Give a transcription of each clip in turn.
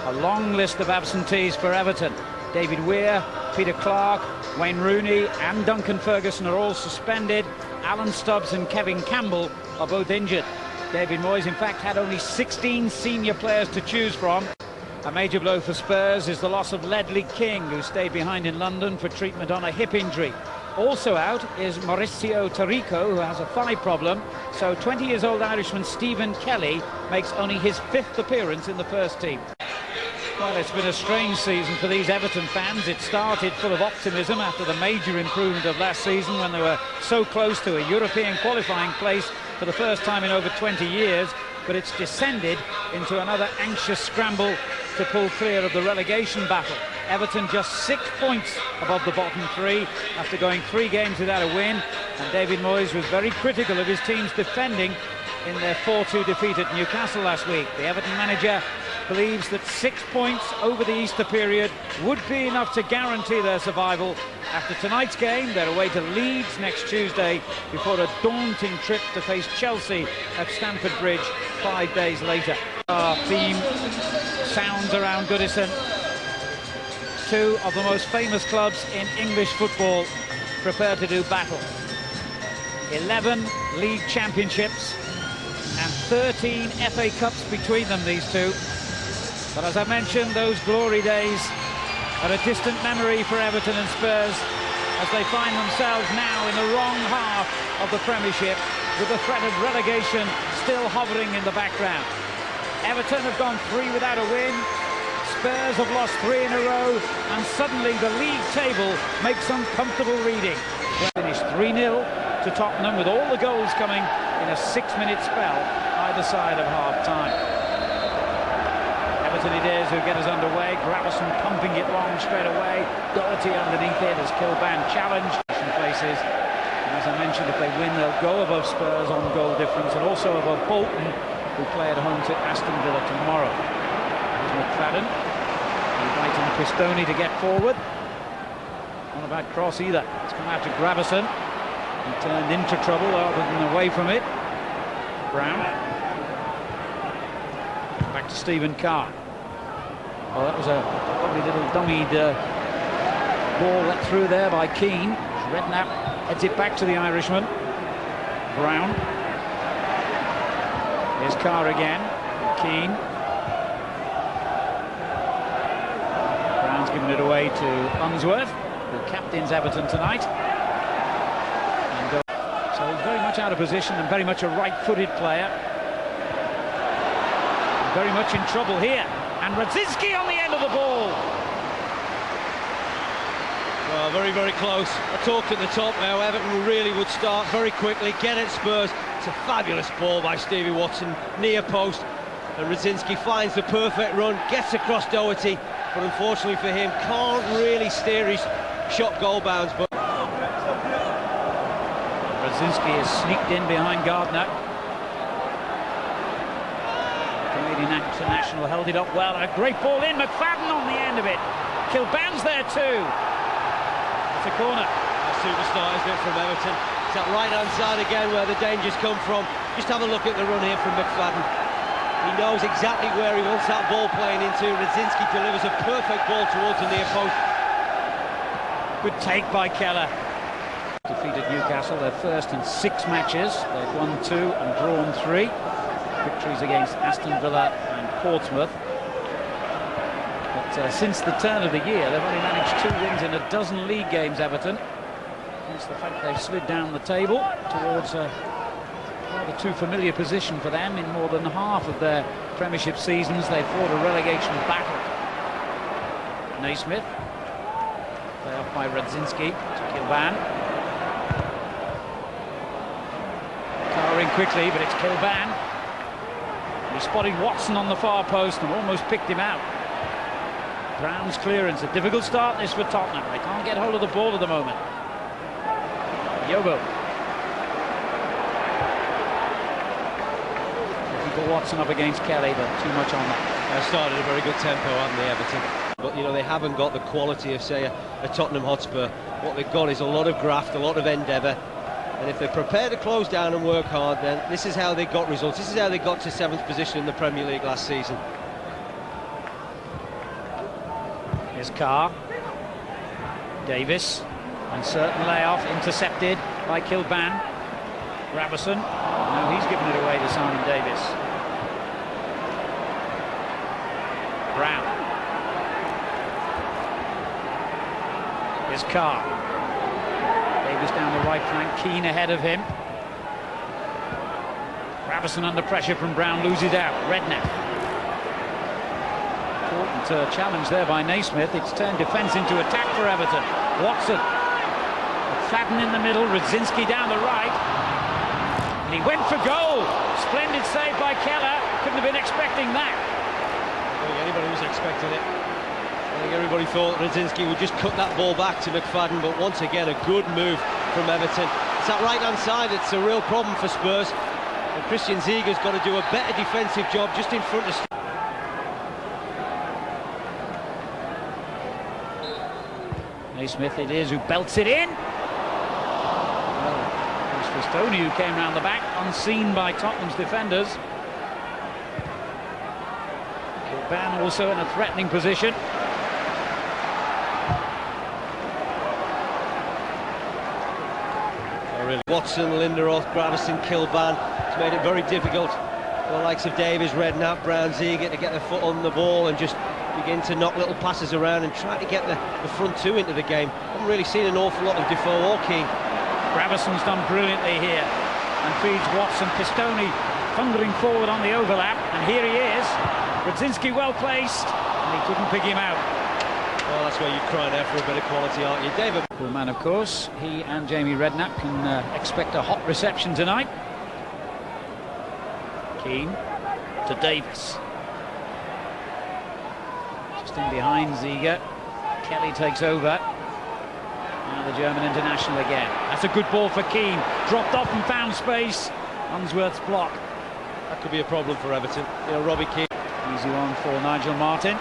A long list of absentees for Everton. David Weir, Peter Clark, Wayne Rooney and Duncan Ferguson are all suspended. Alan Stubbs and Kevin Campbell are both injured. David Moyes, in fact, had only 16 senior players to choose from. A major blow for Spurs is the loss of Ledley King, who stayed behind in London for treatment on a hip injury. Also out is Mauricio Taricco, who has a thigh problem, so 20-year-old Irishman Stephen Kelly makes only his 5th appearance in the first team. Well, it's been a strange season for these Everton fans. It started full of optimism after the major improvement of last season when they were so close to a European qualifying place for the first time in over 20 years, but it's descended into another anxious scramble to pull clear of the relegation battle. Everton just 6 points above the bottom 3 after going 3 games without a win, and David Moyes was very critical of his team's defending in their 4-2 defeat at Newcastle last week. The Everton manager believes that 6 points over the Easter period would be enough to guarantee their survival. After tonight's game, they're away to Leeds next Tuesday before a daunting trip to face Chelsea at Stamford Bridge 5 days later. Our theme sounds around Goodison. Two of the most famous clubs in English football prepare to do battle. 11 league championships and 13 FA Cups between them, these two. But as I mentioned, those glory days are a distant memory for Everton and Spurs as they find themselves now in the wrong half of the Premiership, with the threat of relegation still hovering in the background. Everton have gone 3 without a win, Spurs have lost 3 in a row, and suddenly the league table makes uncomfortable reading. Finished 3-0 to Tottenham, with all the goals coming in a 6-minute spell either side of half-time. Everton it is who get us underway. Gravison pumping it long straight away. Doherty underneath it as Kilban challenged in places. And as I mentioned, if they win, they'll go above Spurs on goal difference and also above Bolton, who play at home to Aston Villa tomorrow. Here's McFadden inviting Pistone to get forward. Not a bad cross either. It's come out to Gravison. He turned into trouble rather than away from it. Brown. Back to Stephen Carr. Oh, that was a lovely little dummied ball let through there by Keane. Redknapp heads it back to the Irishman. Brown. Here's Carr again. Keane. Brown's given it away to Unsworth, who captains Everton tonight. And, so he's very much out of position and very much a right-footed player. Very much in trouble here. And Radzinski on the end of the ball. Well, very, very close. I talked at the top now. Everton really would start very quickly, get at Spurs. It's a fabulous ball by Stevie Watson, near post. And Radzinski finds the perfect run, gets across Doherty, but unfortunately for him, can't really steer his shot goal bounds. But Radzinski has sneaked in behind Gardner. Canadian international held it up well, and a great ball in. McFadden on the end of it. Kilban's there too. It's a corner. A superstar, isn't it, from Everton? It's that right-hand side again where the dangers come from. Just have a look at the run here from McFadden. He knows exactly where he wants that ball playing into. Radzinski delivers a perfect ball towards the near post. Good take by Keller. Defeated Newcastle, their first in 6 matches. They've won 2 and drawn 3. Victories against Aston Villa and Portsmouth. But since the turn of the year, they've only managed 2 wins in a dozen league games, Everton. Hence the fact they've slid down the table towards a rather too familiar position for them. In more than half of their Premiership seasons, they've fought a relegation battle. Naysmith. Play off by Radzinski to Kilban. Carring quickly, but it's Kilban. He spotted Watson on the far post and almost picked him out. Brown's clearance. A difficult start this for Tottenham. They can't get hold of the ball at the moment. Yobo. Looking for Watson up against Kelly, but too much on that. They started a very good tempo, haven't they, Everton? But, you know, they haven't got the quality of, say, a Tottenham Hotspur. What they've got is a lot of graft, a lot of endeavour. And if they're prepared to close down and work hard, then this is how they got results. This is how they got to 7th position in the Premier League last season. Here's Carr. Davis. Uncertain layoff, intercepted by Kilban. Gravison. Now he's given it away to Simon Davis. Brown. Here's Carr. Davis down the right flank, Keane ahead of him. Gravison under pressure from Brown, loses out. Redknapp. Important challenge there by Naysmith. It's turned defence into attack for Everton. Watson. McFadden in the middle, Radzinski down the right. And he went for goal. Splendid save by Keller. Couldn't have been expecting that. I don't think anybody was expecting it. I think everybody thought Radzinski would just cut that ball back to McFadden, but once again a good move from Everton. It's that right-hand side, it's a real problem for Spurs. And Christian Ziga's got to do a better defensive job just in front of... Naysmith it is who belts it in. Tony, who came round the back, unseen by Tottenham's defenders. Kilban also in a threatening position. Oh, really. Watson, Linderoth, Gravison, Kilban. It's made it very difficult for the likes of Davies, Redknapp, Brown, Ziga to get their foot on the ball and just begin to knock little passes around and try to get the front two into the game. I haven't really seen an awful lot of Defoe or Keane. Graveson's done brilliantly here and feeds Watson. Pistone thundering forward on the overlap, and here he is. Radzinski well placed, and he couldn't pick him out. Well, that's where you're crying out for a bit of quality, aren't you, David? Cool man, of course. He and Jamie Redknapp can expect a hot reception tonight. Keane to Davis. Just in behind Ziga. Kelly takes over. Now the German international again. That's a good ball for Keane. Dropped off and found space. Unsworth's block. That could be a problem for Everton. You know, Robbie Keane. Easy one for Nigel Martin.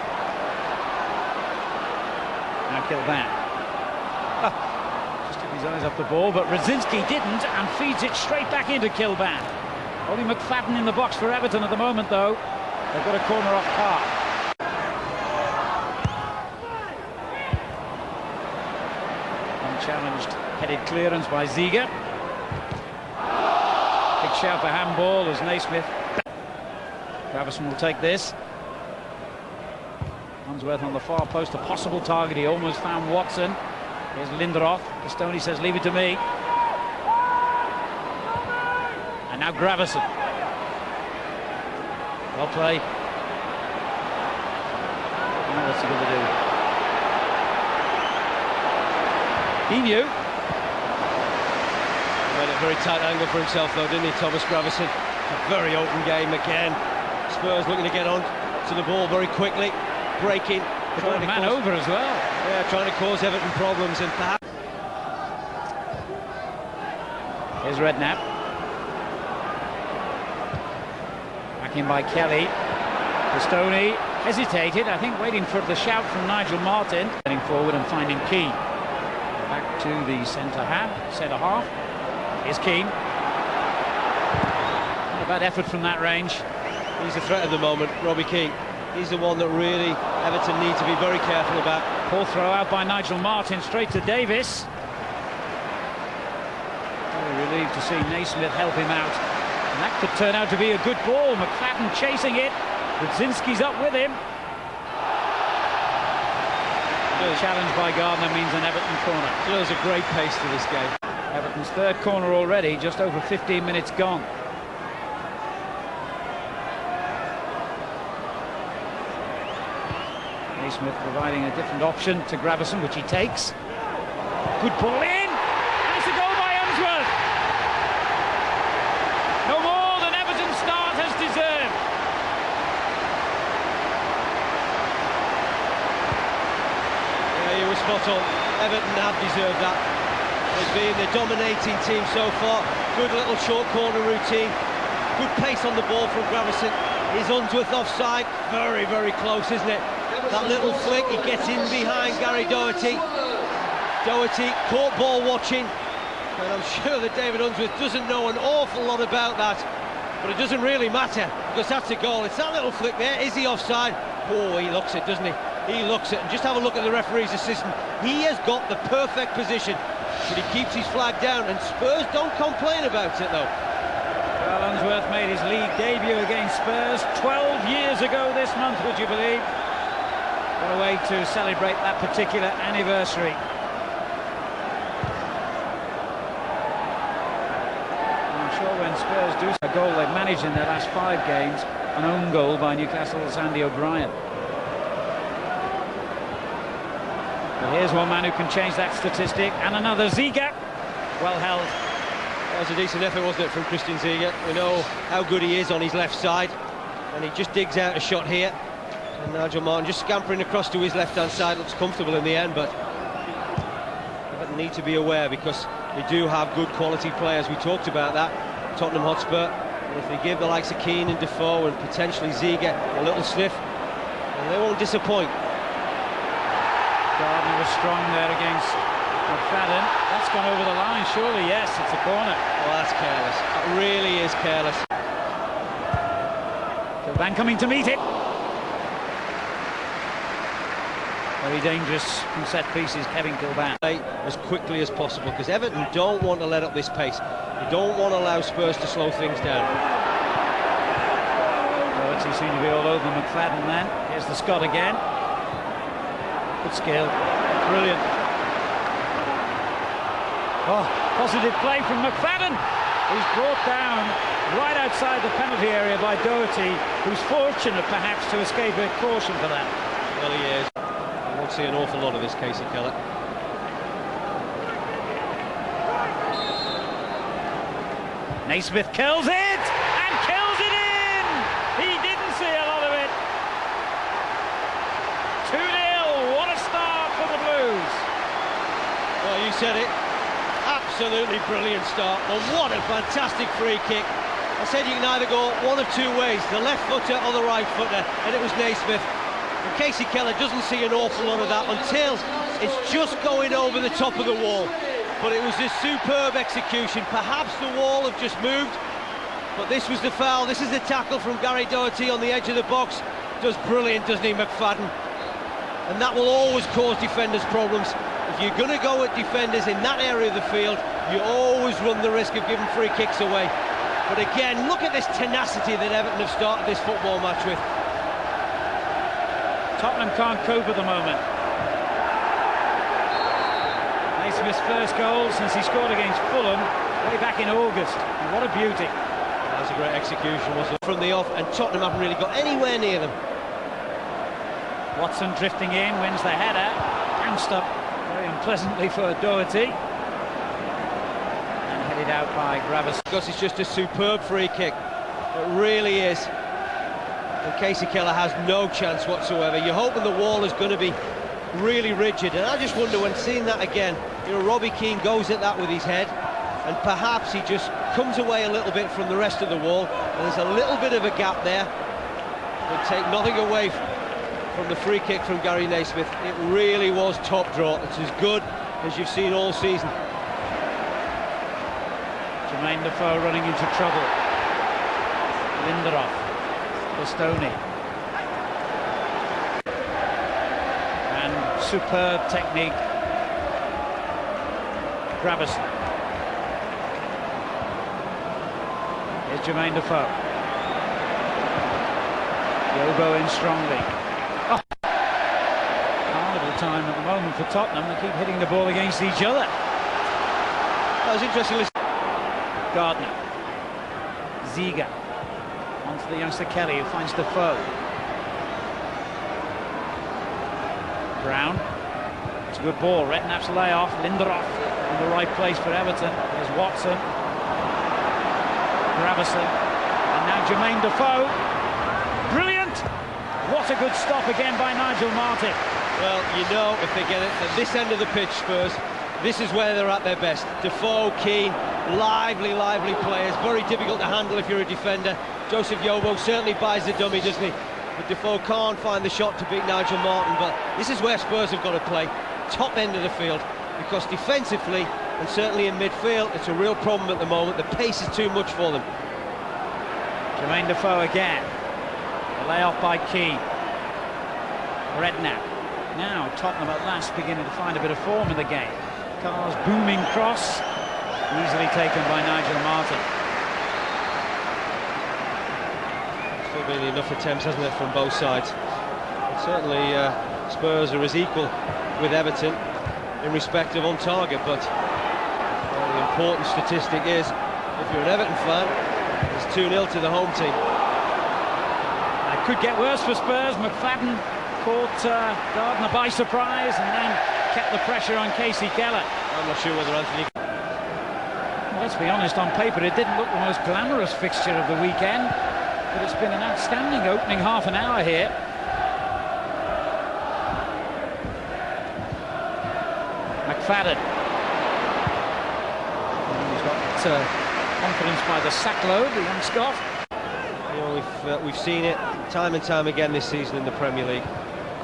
Now Kilban. Just took his eyes off the ball, but Radzinski didn't and feeds it straight back into Kilban. Only McFadden in the box for Everton at the moment, though. They've got a corner off Carr. Unchallenged headed clearance by Ziga. Big shout for handball as Naysmith. Gravison will take this. Unsworth on the far post, a possible target. He almost found Watson. Here's Linderoth. Pistone says, leave it to me. And now Gravison. Well played. Now what's he going to do? He knew. He made a very tight angle for himself, though, didn't he, Thomas Gravison? A very open game again. Spurs looking to get on to the ball very quickly, breaking, trying to man over as well. Yeah, trying to cause Everton problems, and perhaps. Here's Redknapp. Back in by Kelly. Pistone hesitated, I think, waiting for the shout from Nigel Martin. Getting forward and finding Keane. Back to the centre half. Here's Keane. Not a bad effort from that range. He's a threat at the moment, Robbie Keane. He's the one that really Everton need to be very careful about. Poor throw out by Nigel Martin, straight to Davis. Very relieved to see Naysmith help him out. And that could turn out to be a good ball. McFadden chasing it. Radzinski's up with him. The challenge by Gardner means an Everton corner. So there's a great pace to this game. Everton's third corner already, just over 15 minutes gone. Naysmith providing a different option to Gravison, which he takes. Good ball in, and it's a goal by Unsworth. No more than Everton's start has deserved. Yeah, you were spot on. Everton have deserved that. They've been the dominating team so far. Good little short corner routine. Good pace on the ball from Gravison. Is Unsworth offside? Very, very close, isn't it? That little flick, he gets in behind Gary Doherty. Doherty, caught ball watching. And I'm sure that David Unsworth doesn't know an awful lot about that. But it doesn't really matter, because that's a goal. It's that little flick there. Is he offside? Oh, he looks it, doesn't he? He looks at, and just have a look at the referee's assistant. He has got the perfect position, but he keeps his flag down, and Spurs don't complain about it though. Well, Unsworth made his league debut against Spurs 12 years ago this month, would you believe? What a way to celebrate that particular anniversary. I'm sure when Spurs do a goal they've managed in their last 5 games, an own goal by Newcastle's Andy O'Brien. But here's one man who can change that statistic, and another. Ziga, well held. That was a decent effort, wasn't it, from Christian Ziga? We know how good he is on his left side, and he just digs out a shot here. And Nigel Martin just scampering across to his left-hand side, looks comfortable in the end, but Everton need to be aware because they do have good quality players. We talked about that, Tottenham Hotspur. And if they give the likes of Keane and Defoe and potentially Ziga a little sniff, then they won't disappoint. Gardner was strong there against McFadden. That's gone over the line, surely. Yes, it's a corner. Oh, that's careless. That really is careless. Kilban coming to meet it. Very dangerous from set pieces, Kevin Kilban. As quickly as possible, because Everton don't want to let up this pace. They don't want to allow Spurs to slow things down. Doherty seemed to be all over McFadden then. Here's the Scot again. Good skill. Brilliant. Oh, positive play from McFadden. He's brought down right outside the penalty area by Doherty, who's fortunate perhaps to escape a caution for that. Well, he is. I won't see an awful lot of this, Casey Keller. Naysmith kills it, and kills it in! He didn't see a lot of it. 2-0, what a start for the Blues. Well, you said it. Absolutely brilliant start, and what a fantastic free kick. I said you can either go one of 2 ways, the left footer or the right footer, and it was Naysmith. And Casey Keller doesn't see an awful lot of that until it's just going over the top of the wall. But it was a superb execution. Perhaps the wall have just moved, but this was the foul. This is the tackle from Gary Doherty on the edge of the box. Does brilliant, doesn't he, McFadden? And that will always cause defenders problems. If you're going to go at defenders in that area of the field, you always run the risk of giving free kicks away. But again, look at this tenacity that Everton have started this football match with. Tottenham can't cope at the moment. Naysmith's first goal since he scored against Fulham way back in August. And what a beauty. That was a great execution, wasn't it? From the off, and Tottenham haven't really got anywhere near them. Watson drifting in, wins the header. Bounced up very unpleasantly for Doherty. And headed out by Gravis. Because it's just a superb free kick. It really is. And Casey Keller has no chance whatsoever. You're hoping the wall is going to be really rigid, and I just wonder when seeing that again, you know, Robbie Keane goes at that with his head, and perhaps he just comes away a little bit from the rest of the wall, and there's a little bit of a gap there. But take nothing away from the free kick from Gary Naysmith. It really was top draw. It's as good as you've seen all season. Jermaine Defoe running into trouble. Lindelof. Bastoni. And superb technique. Gravison. Here's Jermaine Defoe. Yobo in strongly. Oh. Carnival time at the moment for Tottenham. They keep hitting the ball against each other. That was interesting. Gardner. Ziga. Onto the youngster Kelly, who finds Defoe. Brown. It's a good ball. Redknapp's layoff. Lindelof in the right place for Everton. There's Watson. Gravison. And now Jermaine Defoe. Brilliant! What a good stop again by Nigel Martin. Well, you know, if they get it at this end of the pitch, Spurs, this is where they're at their best. Defoe, Keane, lively players. Very difficult to handle if you're a defender. Joseph Yobo certainly buys the dummy, doesn't he? But Defoe can't find the shot to beat Nigel Martin. But this is where Spurs have got to play. Top end of the field. Because defensively, and certainly in midfield, it's a real problem at the moment. The pace is too much for them. Jermaine Defoe again. The layoff by Keane. Redknapp. Now Tottenham at last beginning to find a bit of form in the game. Carr's booming cross, easily taken by Nigel Martin. Still been enough attempts, hasn't it, from both sides? But certainly Spurs are as equal with Everton in respect of on target, but the important statistic is, if you're an Everton fan, it's 2-0 to the home team. It could get worse for Spurs. McFadden caught Gardner by surprise and then kept the pressure on Casey Keller. I'm not sure whether Anthony... Well, let's be honest, on paper it didn't look the most glamorous fixture of the weekend, but it's been an outstanding opening half an hour here. McFadden. He's got confidence by the sackload, the young Scot. You know, we've seen it time and time again this season in the Premier League.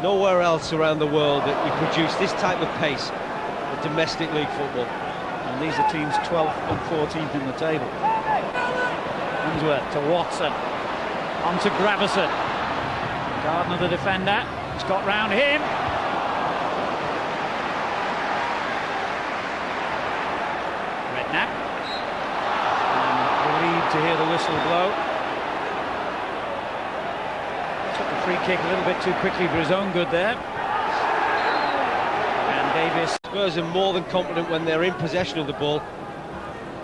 Nowhere else around the world that you produce this type of pace in domestic league football. And these are teams 12th and 14th in the table. Unsworth to Watson. On to Gravison. Gardner the defender. He's got round him. Redknapp. And relieved to hear the whistle blow. Took the free kick a little bit too quickly for his own good there. And Davis. Spurs are more than confident when they're in possession of the ball,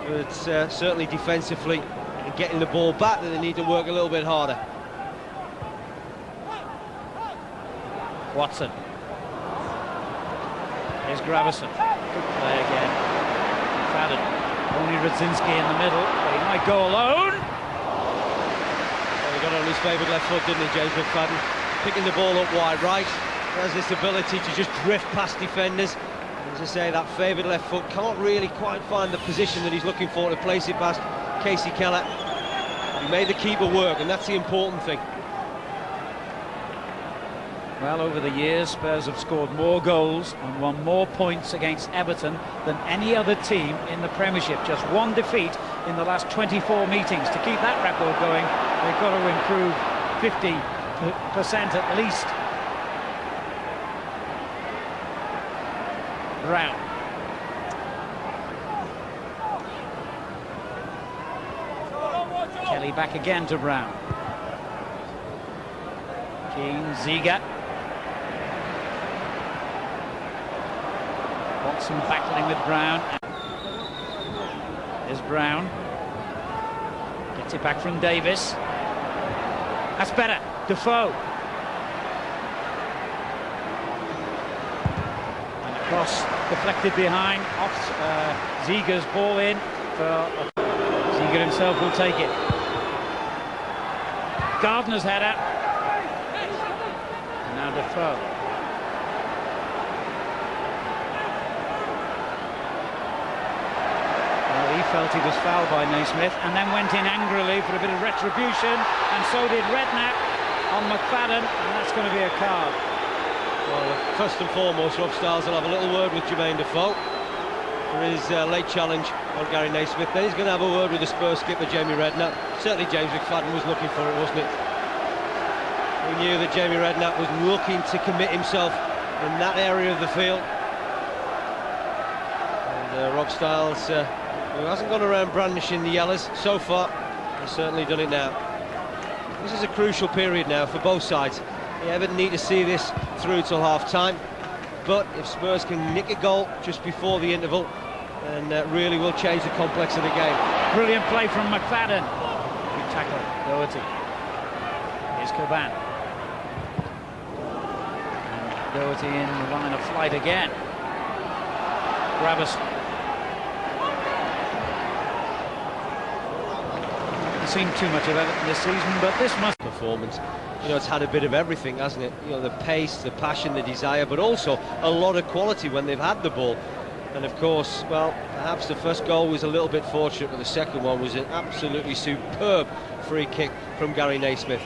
but certainly defensively and getting the ball back that they need to work a little bit harder. Watson. Here's Gravison. Good play again. McFadden. Only Radzinski in the middle, but he might go alone. He got on his favoured left foot, didn't he, James McFadden? Picking the ball up wide right. He has this ability to just drift past defenders. As I say, that favoured left foot can't really quite find the position that he's looking for to place it past Casey Keller. He made the keeper work, and that's the important thing. Well, over the years, Spurs have scored more goals and won more points against Everton than any other team in the Premiership. Just one defeat in the last 24 meetings. To keep that record going, they've got to improve 50% at least. Brown. Kelly back again to Brown. Keane, Ziga. Watson battling with Brown. There's Brown. Gets it back from Davis. That's better. Defoe. And across, deflected behind. Off Ziga's ball in. Ziga himself will take it. Gardner's header. And now Defoe. He felt he was fouled by Naysmith and then went in angrily for a bit of retribution, and so did Redknapp on McFadden, and that's going to be a card. Well, first and foremost, Rob Stiles will have a little word with Jermaine Defoe for his late challenge on Gary Naysmith. Then he's going to have a word with the Spurs skipper Jamie Redknapp. Certainly James McFadden was looking for it, wasn't it? We knew that Jamie Redknapp was looking to commit himself in that area of the field. And Rob Stiles, who hasn't gone around brandishing the yellows so far, has certainly done it now. This is a crucial period now for both sides. The Everton need to see this through till half-time, but if Spurs can nick a goal just before the interval, then really will change the complex of the game. Brilliant play from McFadden. Good tackle, Doherty. Here's Coban. And Doherty in the line of flight again. Gravison. Seen too much of Everton this season, but this must performance. You know, it's had a bit of everything, hasn't it? You know, the pace, the passion, the desire, but also a lot of quality when they've had the ball. And of course, well, perhaps the first goal was a little bit fortunate, but the second one was an absolutely superb free kick from Gary Naysmith.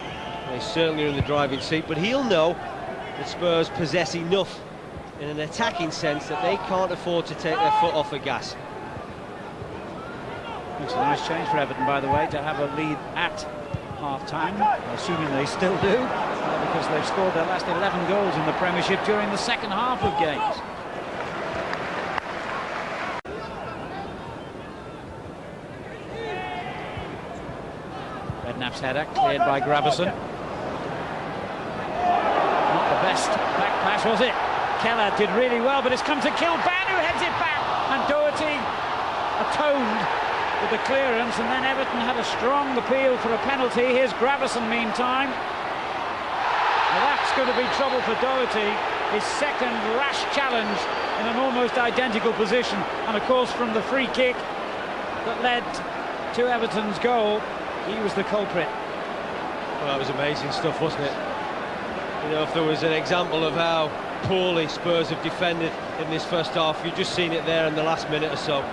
They certainly are in the driving seat, but he'll know that Spurs possess enough in an attacking sense that they can't afford to take their foot off the gas. It's a nice change for Everton, by the way, to have a lead at half-time, assuming they still do, because because they've scored their last 11 goals in the Premiership during the second half of games. Redknapp's header cleared by Gravison. Not the best back pass, was it? Keller did really well, but it's come to Kilban, who heads it back, and Doherty atoned with the clearance, and then Everton had a strong appeal for a penalty. Here's Gravison meantime. Now that's going to be trouble for Doherty, his second rash challenge in an almost identical position, and of course from the free kick that led to Everton's goal, he was the culprit. Well, that was amazing stuff, wasn't it? You know, if there was an example of how poorly Spurs have defended in this first half, you've just seen it there in the last minute or so.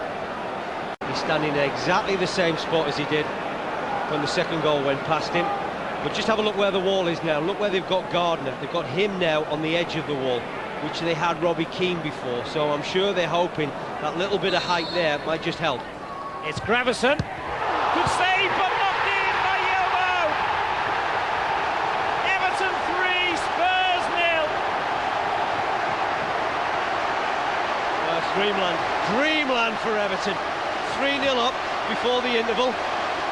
He's standing in exactly the same spot as he did when the second goal went past him. But just have a look where the wall is now. Look where they've got Gardner. They've got him now on the edge of the wall, which they had Robbie Keane before. So I'm sure they're hoping that little bit of height there might just help. It's Gravison. Good save, but knocked in by Yobo. Everton 3, Spurs 0. Dreamland for Everton. 3-0 up before the interval.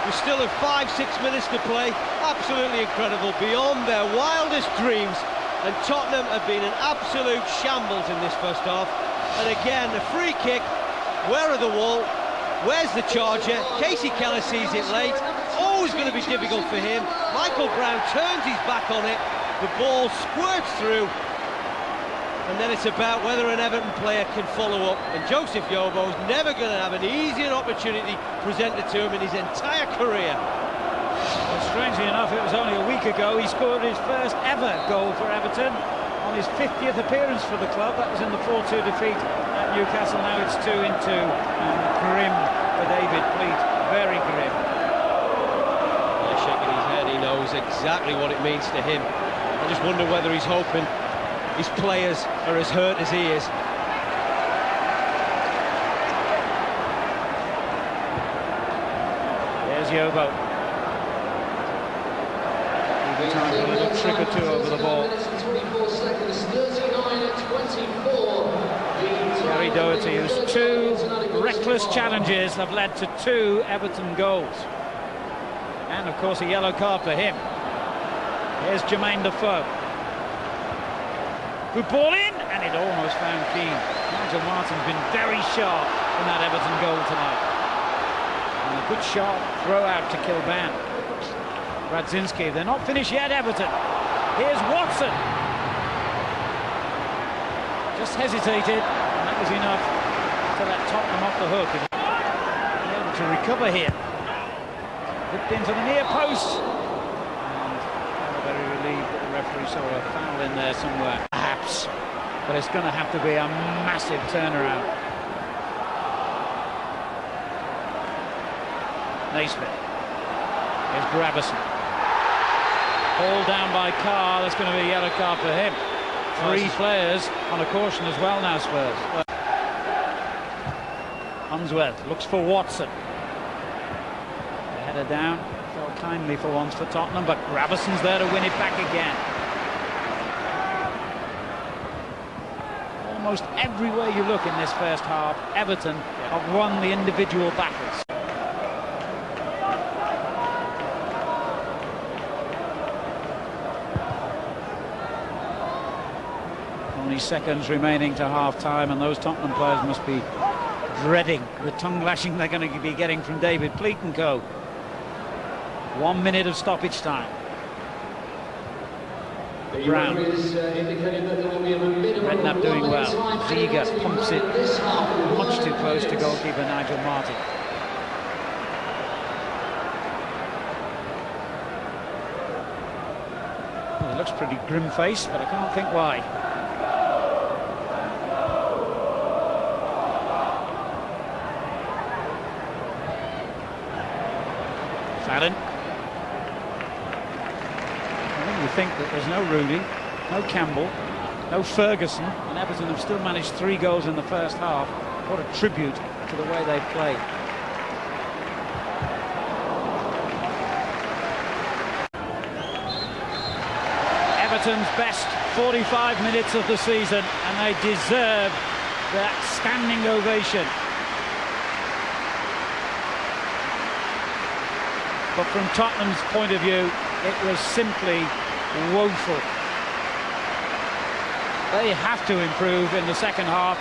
We still have 5-6 minutes to play. Absolutely incredible, beyond their wildest dreams. And Tottenham have been an absolute shambles in this first half. And again, the free kick. Where are the wall? Where's the charger? Casey Keller sees it late. Always going to be difficult for him. Michael Brown turns his back on it. The ball squirts through. And then it's about whether an Everton player can follow up. And Joseph Yobo's never going to have an easier opportunity presented to him in his entire career. Well, strangely enough, it was only a week ago he scored his first ever goal for Everton on his 50th appearance for the club. That was in the 4-2 defeat at Newcastle. Now it's 2-2. Grim for David Pleat. Very grim. He's shaking his head. He knows exactly what it means to him. I just wonder whether he's hoping his players are as hurt as he is. There's Yobo. Even time for a little trick or two over the ball. Gary Doherty, whose 2 reckless challenges have led to 2 Everton goals. And of course a yellow card for him. Here's Jermaine Defoe. Good ball in, and it almost found Keane. Nigel Martin's been very sharp in that Everton goal tonight. And a good sharp throw out to Kilban. Radzinski, they're not finished yet, Everton. Here's Watson. Just hesitated, and that was enough to let Tottenham off the hook. And able to recover here. Whipped into the near post. And very relieved that the referee saw a foul in there somewhere. Perhaps, but it's going to have to be a massive turnaround. Naysmith. Here's Gravison. Hauled down by Carr. That's going to be a yellow card for him. 3 players on a caution as well now, Spurs. Unsworth looks for Watson. The header down. Fell kindly for once for Tottenham, but Gravison's there to win it back again. Almost everywhere you look in this first half, Everton have won the individual battles. Only seconds remaining to half-time, and those Tottenham players must be dreading the tongue-lashing they're going to be getting from David Pleat and co. 1 minute of stoppage time. Brown. Redknapp doing well. Ziga pumps it much too close to goalkeeper Nigel Martin. Well, it looks pretty grim-faced, but I can't think why. Fallon. You think that there's no Rooney, no Campbell, no Ferguson, and Everton have still managed 3 goals in the first half. What a tribute to the way they've played. Everton's best 45 minutes of the season, and they deserve that standing ovation. But from Tottenham's point of view, it was simply woeful. They have to improve in the second half.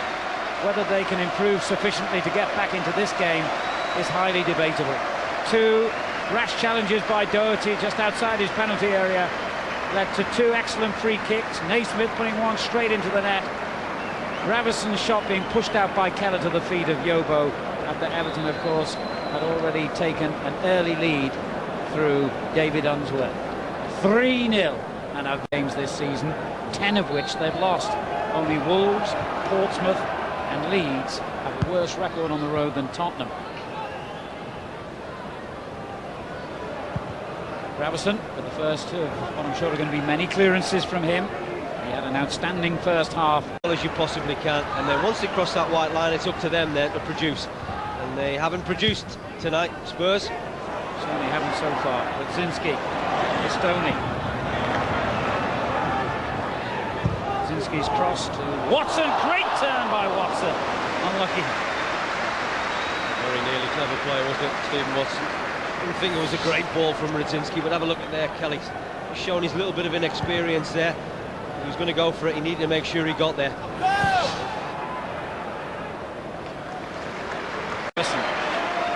Whether they can improve sufficiently to get back into this game is highly debatable. Two rash challenges by Doherty just outside his penalty area led to two excellent free kicks. Naysmith putting one straight into the net. Graveson's shot being pushed out by Keller to the feet of Yobo, after Everton, of course, had already taken an early lead through David Unsworth. 3-0 and our games this season, 10 of which they've lost. Only Wolves, Portsmouth and Leeds have a worse record on the road than Tottenham. Graveson with the first of what I'm sure are going to be many clearances from him. He had an outstanding first half. Well as you possibly can, and then once they cross that white line, it's up to them then to produce. And they haven't produced tonight, Spurs. Certainly haven't so far. Radzinski, Stoney. Radzinski's cross to Watson. Great turn by Watson. Unlucky. Very nearly clever play, wasn't it, Stephen Watson? I didn't think it was a great ball from Radzinski, but have a look at there, Kelly. He's shown his little bit of inexperience there. He was going to go for it, he needed to make sure he got there.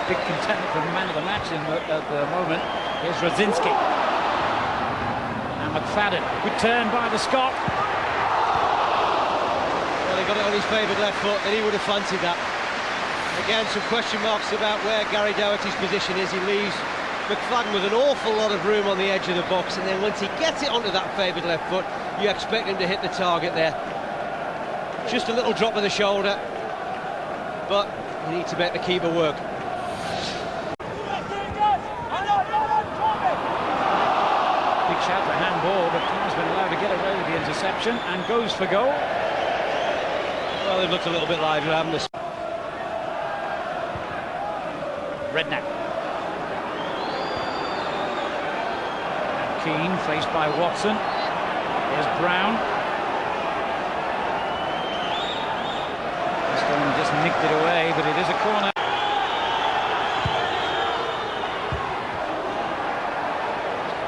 Big contender for the man of the match at the moment. Here's Radzinski. And McFadden. Good turn by the Scot. Well, he got it on his favoured left foot, and he would have fancied that. Again, some question marks about where Gary Doherty's position is. He leaves McFadden with an awful lot of room on the edge of the box, and then once he gets it onto that favoured left foot, you expect him to hit the target there. Just a little drop of the shoulder, but you need to make the keeper work. Big shout for handball, but Clark's been allowed to get away with the interception and goes for goal. Well, they've looked a little bit lively, haven't they? Redknapp. Keane faced by Watson. Here's Brown. Stone just nicked it away, but it is a corner.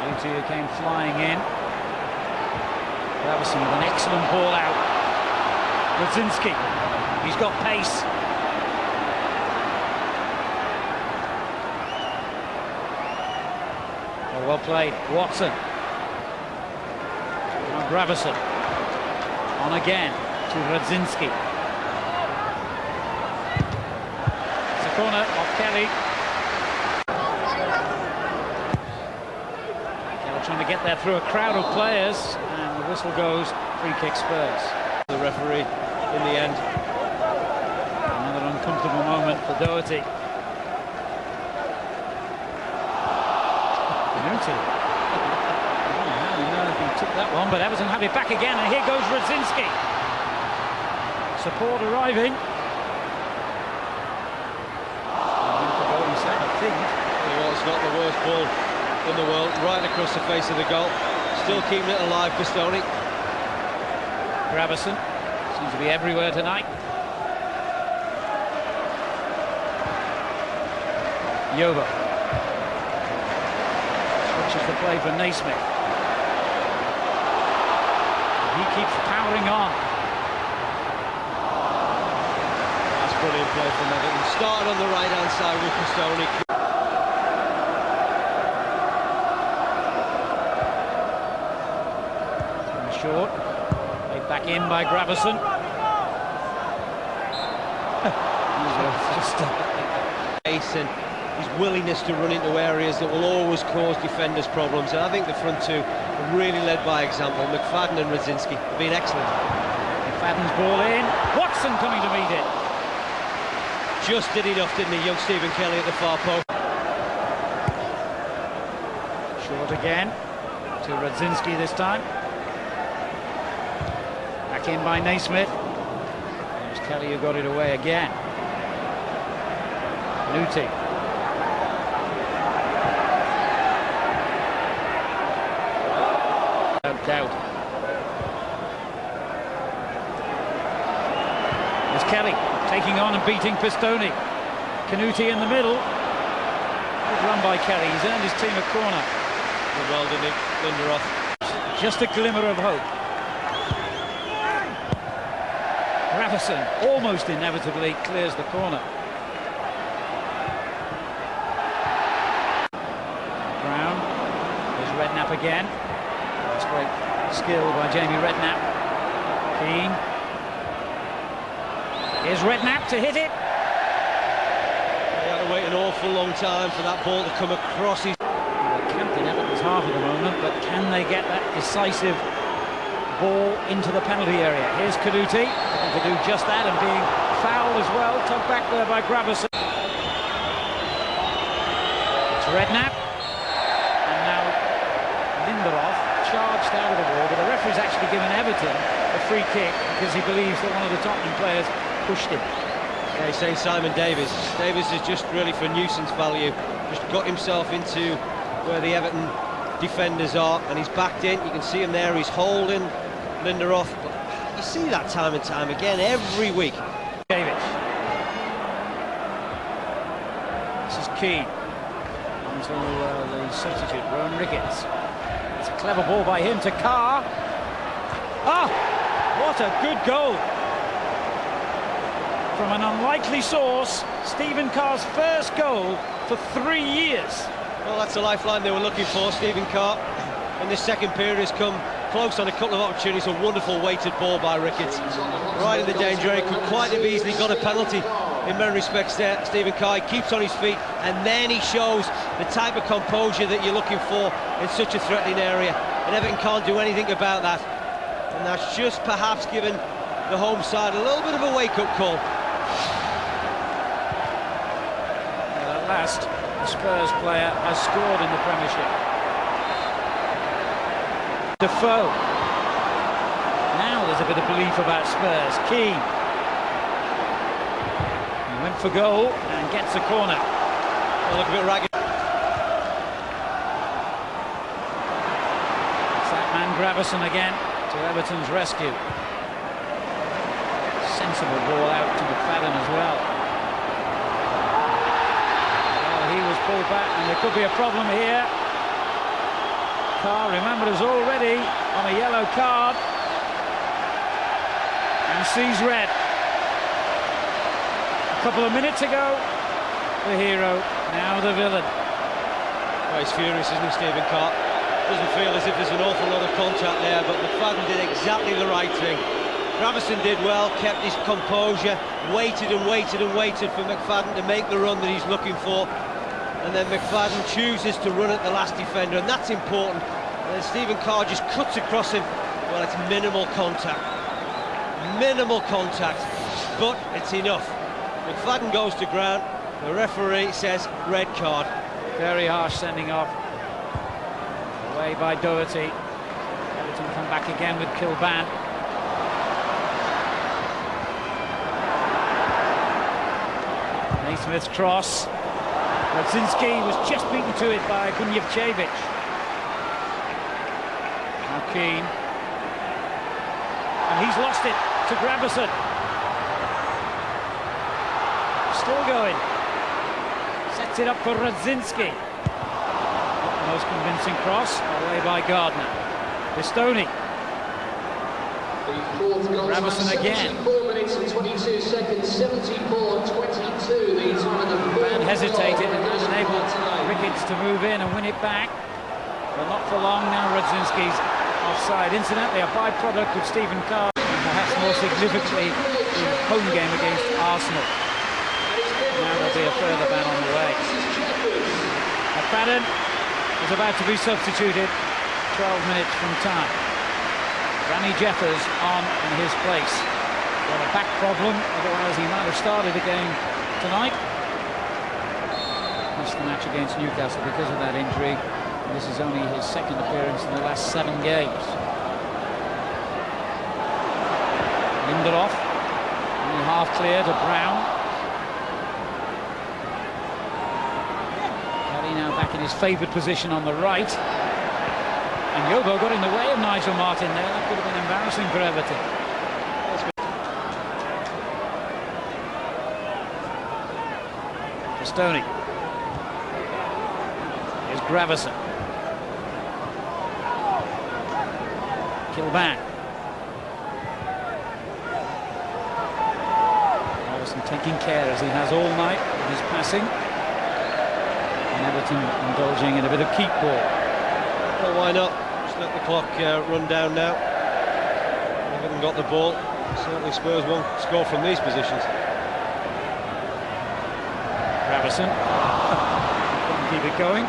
Lutia came flying in. Gravesson with an excellent ball out. Radzinski. He's got pace. Well played, Watson. Now Gravesson. On again to Radzinski. It's a corner off Kelly. Kelly trying to get there through a crowd of players, and the whistle goes, free kick Spurs. The referee in the end. Another uncomfortable moment for Doherty. He took that one, but Everton have it back again, and here goes Radzinski. Support arriving. I think. Well, it's not the worst ball in the world, right across the face of the goal. Still keeping it alive for Stoney. Gravesson seems to be everywhere tonight. Yobo. Switches the play for Naysmith. He keeps powering on. That's brilliant play from Everton. Started on the right-hand side with Stoney. Short. Played back in by Gravesson. Pace and his willingness to run into areas that will always cause defenders problems, and I think the front two are really led by example. McFadden and Radzinski have been excellent. McFadden's ball in, Watson coming to meet it. Just did enough, didn't he, young Stephen Kelly at the far post. Short again to Radzinski this time. Back in by Naysmith. There's Kelly who got it away again. Nuti. No doubt. Kelly taking on and beating Pistone. Canuti in the middle. Good run by Kelly. He's earned his team a corner. Good well done, Linderoth. Just a glimmer of hope. Gravison almost inevitably clears the corner. Brown. There's Redknapp again. That's great skill by Jamie Redknapp. Keane. Here's Redknapp to hit it. He had to wait an awful long time for that ball to come across his... Camped in Everton's half at the moment, but can they get that decisive ball into the penalty area? Here's Canuti, looking to do just that and being fouled as well. Tugged back there by Gravison. It's Redknapp. And now Linderoth charged out of the ball, but the referee's actually given Everton a free kick because he believes that one of the Tottenham players pushed him. Yeah, he's saying Simon Davies. Davies is just really for nuisance value. Just got himself into where the Everton defenders are, and he's backed in. You can see him there. He's holding Linderoth. But you see that time and time again every week. Davies. This is Keane. Onto the substitute, Rowan Ricketts. It's a clever ball by him to Carr. Ah, what a good goal. From an unlikely source, Stephen Carr's first goal for 3 years. Well, that's the lifeline they were looking for. Stephen Carr in this second period has come close on a couple of opportunities. A wonderful weighted ball by Ricketts. Right in the danger area, could quite have easily got a penalty in many respects there. Stephen Carr, he keeps on his feet, and then he shows the type of composure that you're looking for in such a threatening area. And Everton can't do anything about that. And that's just perhaps given the home side a little bit of a wake-up call. Well, at last, the Spurs player has scored in the Premiership. Defoe. Now there's a bit of belief about Spurs. Keane. He went for goal and gets a corner. They look a bit ragged. It's that man Gravison again to Everton's rescue. Sensible ball out to McFadden as well. Well, he was pulled back, and there could be a problem here. Carr, remember, is already on a yellow card and sees red. A couple of minutes ago, the hero, now the villain. Well, he's furious, isn't he, Stephen Carr? Doesn't feel as if there's an awful lot of contact there, but McFadden did exactly the right thing. Gravison did well, kept his composure, waited and waited and waited for McFadden to make the run that he's looking for. And then McFadden chooses to run at the last defender, and that's important. And then Stephen Carr just cuts across him. Well, it's minimal contact. Minimal contact, but it's enough. McFadden goes to ground. The referee says red card. Very harsh sending off. Away by Doherty. Everton come back again with Kilban. Naysmith's cross. Radzinski was just beaten to it by Gunjevcevic. Now Keane. And he's lost it to Gravison. Still going. Sets it up for Radzinski. Not the most convincing cross. Away by Gardner. Pistone. Gravison again. 74 minutes and 22 seconds, 74-22. The time of the Van hesitated and enabled Ricketts to move in and win it back. But not for long now. Radzinski's offside. Incidentally, a byproduct of Stephen Carr, and perhaps more significantly, the home game against Arsenal. Now there'll be a further ban on the way. McFadden is about to be substituted 12 minutes from time. Granny Jeffers on in his place. Got a back problem, otherwise he might have started the game tonight. Missed the match against Newcastle because of that injury. And this is only his second appearance in the last 7 games. Linderoth, only half clear to Brown. Kelly now back in his favoured position on the right. And Yobo got in the way of Nigel Martin there. That could have been embarrassing for Everton. Stoney. Here's Gravison. Kilban. Gravison taking care as he has all night with his passing. And Everton indulging in a bit of keep ball. Well, why not? Just let the clock run down now. Everton got the ball. Certainly Spurs won't score from these positions. Gravison. Couldn't keep it going.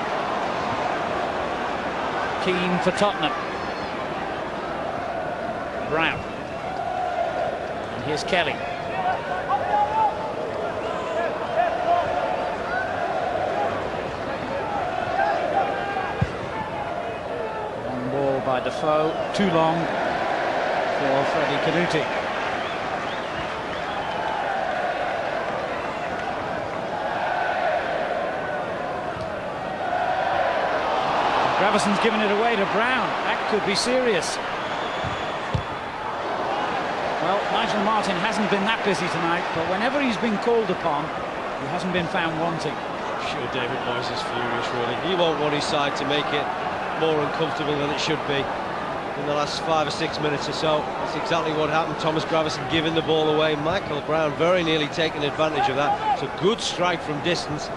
Keane for Tottenham. Brown. And here's Kelly. Long ball by Defoe. Too long for Freddie Canuti. Gravison's given it away to Brown. That could be serious. Well, Nigel Martin hasn't been that busy tonight, but whenever he's been called upon, he hasn't been found wanting. Sure, David Moyes is furious, really. He won't want his side to make it more uncomfortable than it should be. In the last 5 or 6 minutes or so, that's exactly what happened. Thomas Gravison giving the ball away. Michael Brown very nearly taking advantage of that. It's a good strike from distance.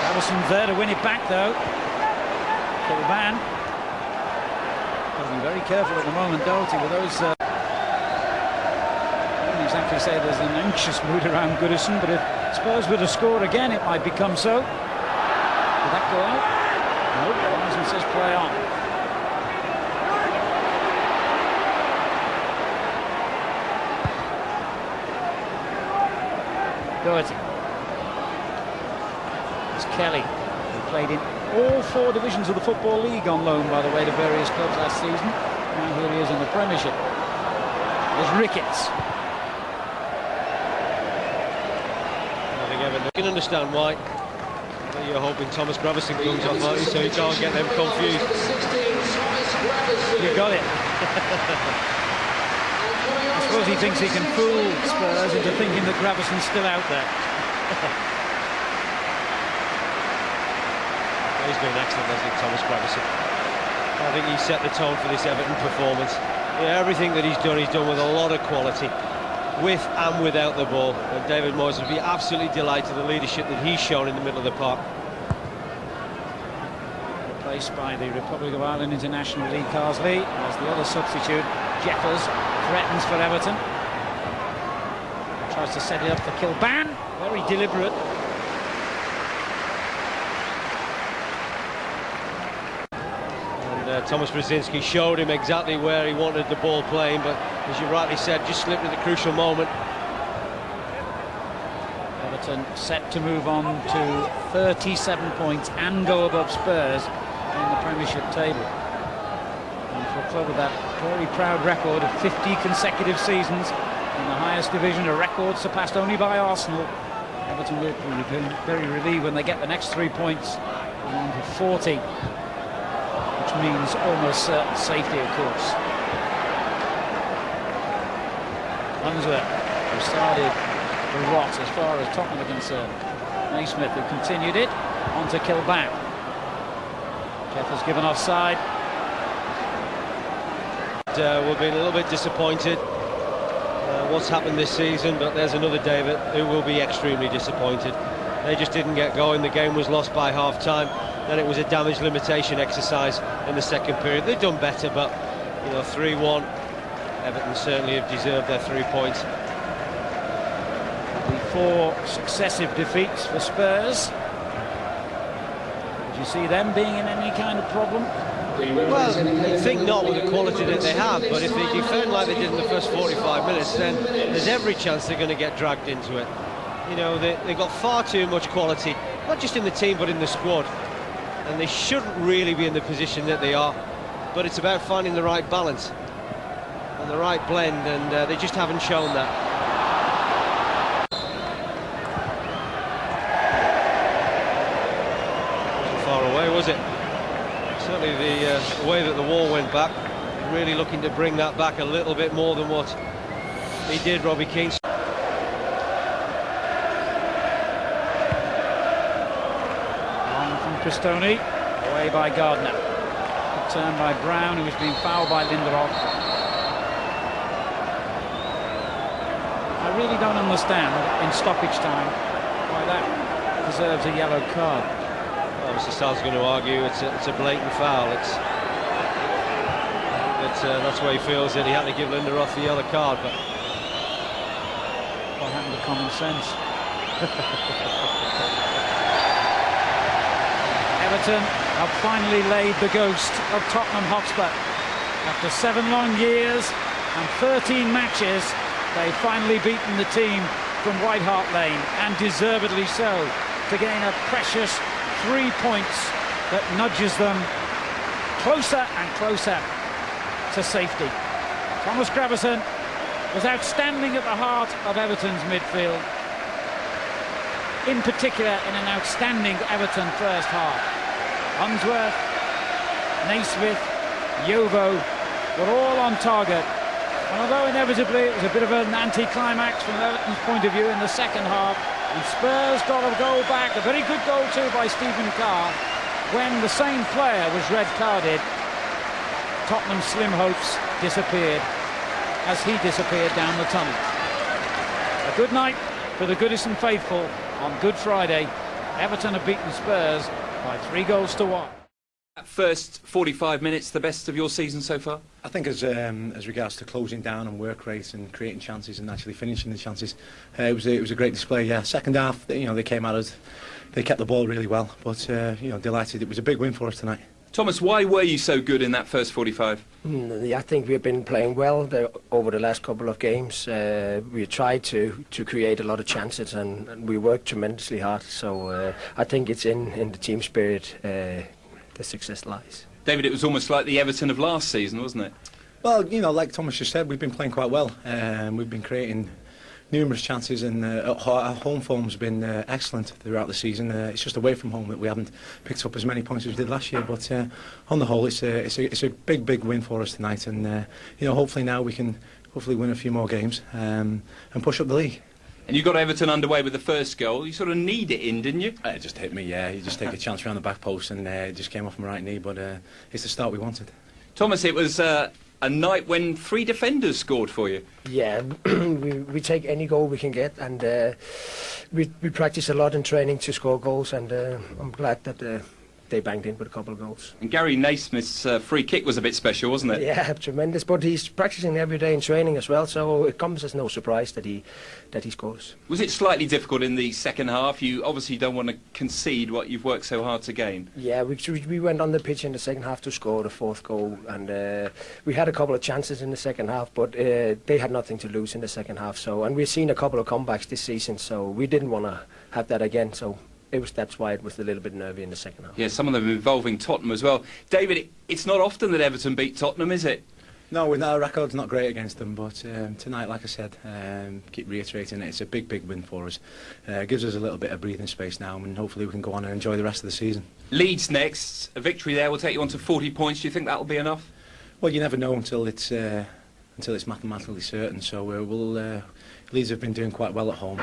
Gravison's there to win it back, though. Kilban. Got to be very careful at the moment, Doherty, with those. I wouldn't exactly say there's an anxious mood around Goodison, but if Spurs were to score again, it might become so. Did that go out? No, Horizon says play on. Doherty. It's Kelly, who played in all 4 divisions of the Football League on loan, by the way, to various clubs last season. Now here he is in the Premiership. There's Ricketts. I think Everton, you can understand why. You're hoping Thomas Gravison comes off, aren't you, so you can't get them confused. You got it. I suppose he thinks he can fool Spurs into thinking that Gravison's still out there. He's been excellent, hasn't he, Thomas Gravison? I think he set the tone for this Everton performance. Yeah, everything that he's done with a lot of quality, with and without the ball. And David Moyes would be absolutely delighted with the leadership that he's shown in the middle of the park. Replaced by the Republic of Ireland international Lee Carsley as the other substitute. Jeffers threatens for Everton. Tries to set it up for Kilban. Very deliberate. Thomas Brzezinski showed him exactly where he wanted the ball playing, but as you rightly said, just slipped at the crucial moment. Everton set to move on to 37 points and go above Spurs in the Premiership table. And for a club with that very proud record of 50 consecutive seasons in the highest division, a record surpassed only by Arsenal, Everton will be very relieved when they get the next 3 points and on to 40. Which means almost certain safety, of course. Unsworth, who started the rot as far as Tottenham are concerned. Naysmith, who continued it, on to Kilban. Jeff has given offside. We've been a little bit disappointed what's happened this season, but there's another David who will be extremely disappointed. They just didn't get going. The game was lost by half-time. Then it was a damage limitation exercise in the second period. They've done better, but, you know, 3-1. Everton certainly have deserved their 3 points. The 4 successive defeats for Spurs. Would you see them being in any kind of problem? Well, I think not with the quality that they have, but if they defend like they did in the first 45 minutes, then there's every chance they're going to get dragged into it. You know, they've got far too much quality, not just in the team, but in the squad. And they shouldn't really be in the position that they are, but it's about finding the right balance and the right blend, and they just haven't shown that. Wasn't far away, was it? Certainly the way that the wall went back, really looking to bring that back a little bit more than what he did, Robbie Keane. Pistone, away by Gardner. Good turn by Brown, who was being fouled by Lindelof. I really don't understand in stoppage time why that deserves a yellow card. Well, Mr. Sal's going to argue it's a blatant foul. That's why he feels that he had to give Lindelof the yellow card. But what happened to common sense? Everton have finally laid the ghost of Tottenham Hotspur. After 7 long years and 13 matches, they've finally beaten the team from White Hart Lane, and deservedly so, to gain a precious 3 points that nudges them closer and closer to safety. Thomas Gravesen was outstanding at the heart of Everton's midfield, in particular in an outstanding Everton first half. Unsworth, Naysmith, Yobo were all on target, and although inevitably it was a bit of an anti-climax from Everton's point of view in the second half, and Spurs got a goal back, a very good goal too by Stephen Carr, when the same player was red-carded, Tottenham's slim hopes disappeared as he disappeared down the tunnel. A good night for the Goodison faithful on Good Friday. Everton have beaten Spurs by 3-1. That first 45 minutes, the best of your season so far? I think as regards to closing down and work rate and creating chances and actually finishing the chances, it was a great display. Yeah, second half, they came at us, they kept the ball really well, but delighted. It was a big win for us tonight. Thomas, why were you so good in that first 45? I think we've been playing well over the last couple of games. We tried to create a lot of chances, and we worked tremendously hard. So I think it's in the team spirit the success lies. David, it was almost like the Everton of last season, wasn't it? Well, like Thomas just said, we've been playing quite well. We've been creating numerous chances, and our home form's been excellent throughout the season. It's just away from home that we haven't picked up as many points as we did last year, but on the whole it's a big win for us tonight, and hopefully now we can win a few more games and push up the league. And you got Everton underway with the first goal. You sort of need it in, didn't you? It just hit me, yeah. You just take a chance around the back post, and it just came off my right knee, but it's the start we wanted. Thomas, it was a night when 3 defenders scored for you. Yeah, we take any goal we can get, and we practice a lot in training to score goals, and I'm glad that they banged in with a couple of goals. And Gary Naysmith's free kick was a bit special, wasn't it? Yeah, tremendous, but he's practicing every day in training as well, so it comes as no surprise that he scores. Was it slightly difficult in the second half? You obviously don't want to concede what you've worked so hard to gain. Yeah, we went on the pitch in the second half to score the 4th goal, and we had a couple of chances in the second half, but they had nothing to lose in the second half. And we've seen a couple of comebacks this season, so we didn't want to have that again. So that's why it was a little bit nervy in the second half. Yeah, some of them involving Tottenham as well. David, it's not often that Everton beat Tottenham, is it? No, our record's not great against them, but tonight, like I said, keep reiterating it, it's a big win for us. Gives us a little bit of breathing space now, and hopefully we can go on and enjoy the rest of the season. Leeds next, a victory there will take you on to 40 points. Do you think that'll be enough? Well, you never know until it's mathematically certain, so Leeds have been doing quite well at home,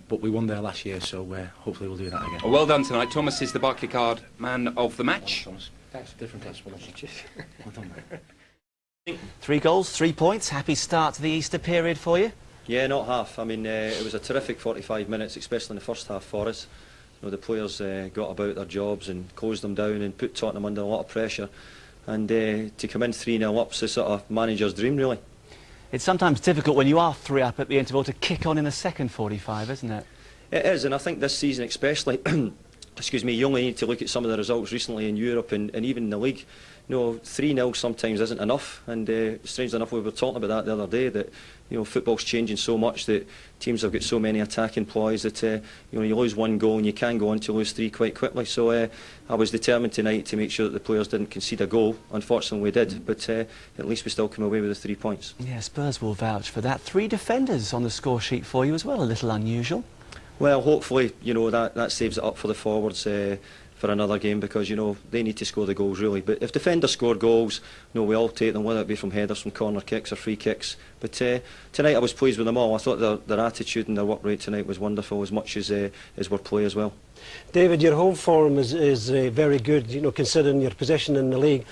but we won there last year, so hopefully we'll do that again. Well done tonight. Thomas is the Barclaycard man of the match. Well done, Thomas. Thanks. Different explanation. Well done, mate. 3 goals, 3 points. Happy start to the Easter period for you? Yeah, not half. I mean, it was a terrific 45 minutes, especially in the first half for us. The players got about their jobs and closed them down and put Tottenham under a lot of pressure. And to come in 3-0 up's a sort of manager's dream, really. It's sometimes difficult when you are 3 up at the interval to kick on in the second 45, isn't it? It is, and I think this season especially, excuse me, you only need to look at some of the results recently in Europe and even in the league. 3-0 sometimes isn't enough, and strangely enough we were talking about that the other day, that football's changing so much that teams have got so many attacking ploys that you lose 1 goal and you can go on to lose 3 quite quickly. So I was determined tonight to make sure that the players didn't concede a goal. Unfortunately we did, but at least we still come away with the 3 points. Yeah, Spurs will vouch for that. 3 defenders on the score sheet for you as well, a little unusual. Well, hopefully, that saves it up for the forwards. for another game, because they need to score the goals really. But if defenders score goals, we all take them, whether it be from headers, from corner kicks or free kicks. But tonight I was pleased with them all. I thought their attitude and their work rate tonight was wonderful, as much as their play as well. David, your home form is very good, considering your position in the league.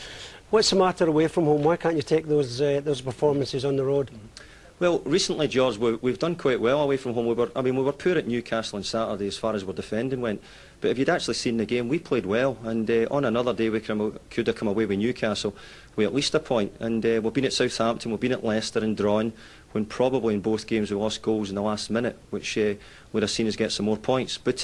What's the matter away from home? Why can't you take those performances on the road? Well, recently, George, we've done quite well away from home. We were poor at Newcastle on Saturday as far as our defending went. But if you'd actually seen the game, we played well. And on another day, we could have come away with Newcastle with at least a point. And we've been at Southampton, we've been at Leicester and drawn, when probably in both games we lost goals in the last minute, which would have seen us get some more points. But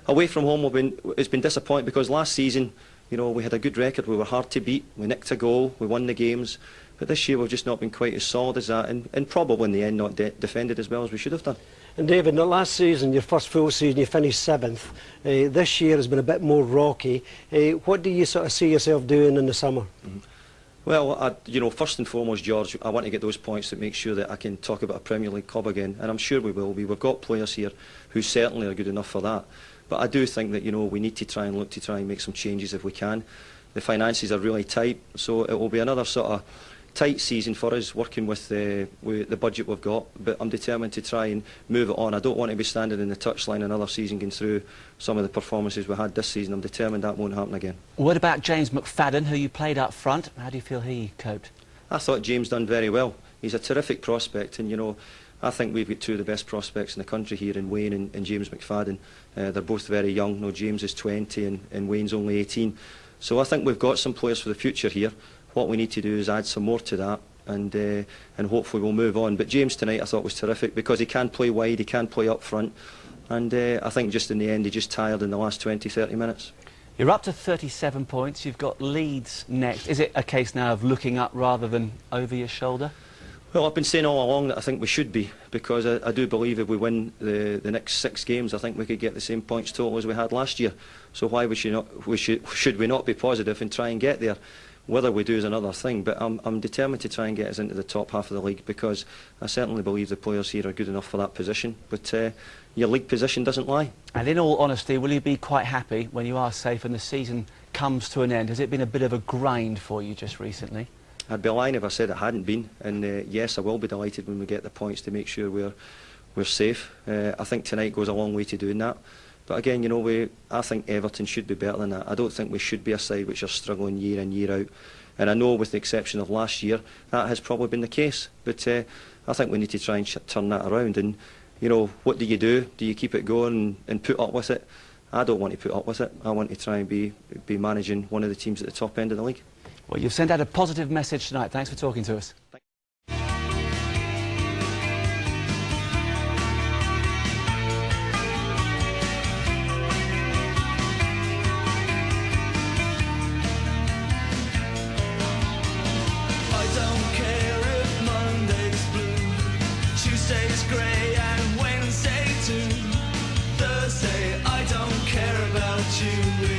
away from home, it's been disappointing, because last season, we had a good record. We were hard to beat. We nicked a goal. We won the games. But this year we've just not been quite as solid as that, and probably in the end not defended as well as we should have done. And David, the last season, your first full season, you finished 7th. This year has been a bit more rocky. What do you sort of see yourself doing in the summer? Well, first and foremost, George, I want to get those points to make sure that I can talk about a Premier League club again, and I'm sure we will be. We've got players here who certainly are good enough for that. But I do think that we need to try and make some changes if we can. The finances are really tight, so it will be another sort of tight season for us, working with the budget we've got. But I'm determined to try and move it on. I don't want to be standing in the touchline another season going through some of the performances we had this season. I'm determined that won't happen again. What about James McFadden, who you played up front? How do you feel he coped? I thought James done very well. He's a terrific prospect, and I think we've got two of the best prospects in the country here, in Wayne and James McFadden. They're both very young. James is 20 and Wayne's only 18. So I think we've got some players for the future here. What we need to do is add some more to that, and hopefully we'll move on. But James tonight I thought was terrific, because he can play wide, he can play up front, and I think just in the end he just tired in the last 20-30 minutes. You're up to 37 points, you've got Leeds next. Is it a case now of looking up rather than over your shoulder? Well, I've been saying all along that I think we should be, because I do believe if we win the next 6 games, I think we could get the same points total as we had last year. So why should we not be positive and try and get there? Whether we do is another thing, but I'm determined to try and get us into the top half of the league, because I certainly believe the players here are good enough for that position. But your league position doesn't lie. And in all honesty, will you be quite happy when you are safe and the season comes to an end? Has it been a bit of a grind for you just recently? I'd be lying if I said it hadn't been. And yes, I will be delighted when we get the points to make sure we're safe. I think tonight goes a long way to doing that. But again, I think Everton should be better than that. I don't think we should be a side which are struggling year in, year out. And I know, with the exception of last year, that has probably been the case. But I think we need to try and turn that around. And, what do you do? Do you keep it going and put up with it? I don't want to put up with it. I want to try and be managing one of the teams at the top end of the league. Well, you've sent out a positive message tonight. Thanks for talking to us. Tuesday's grey and Wednesday too. Thursday, I don't care about you.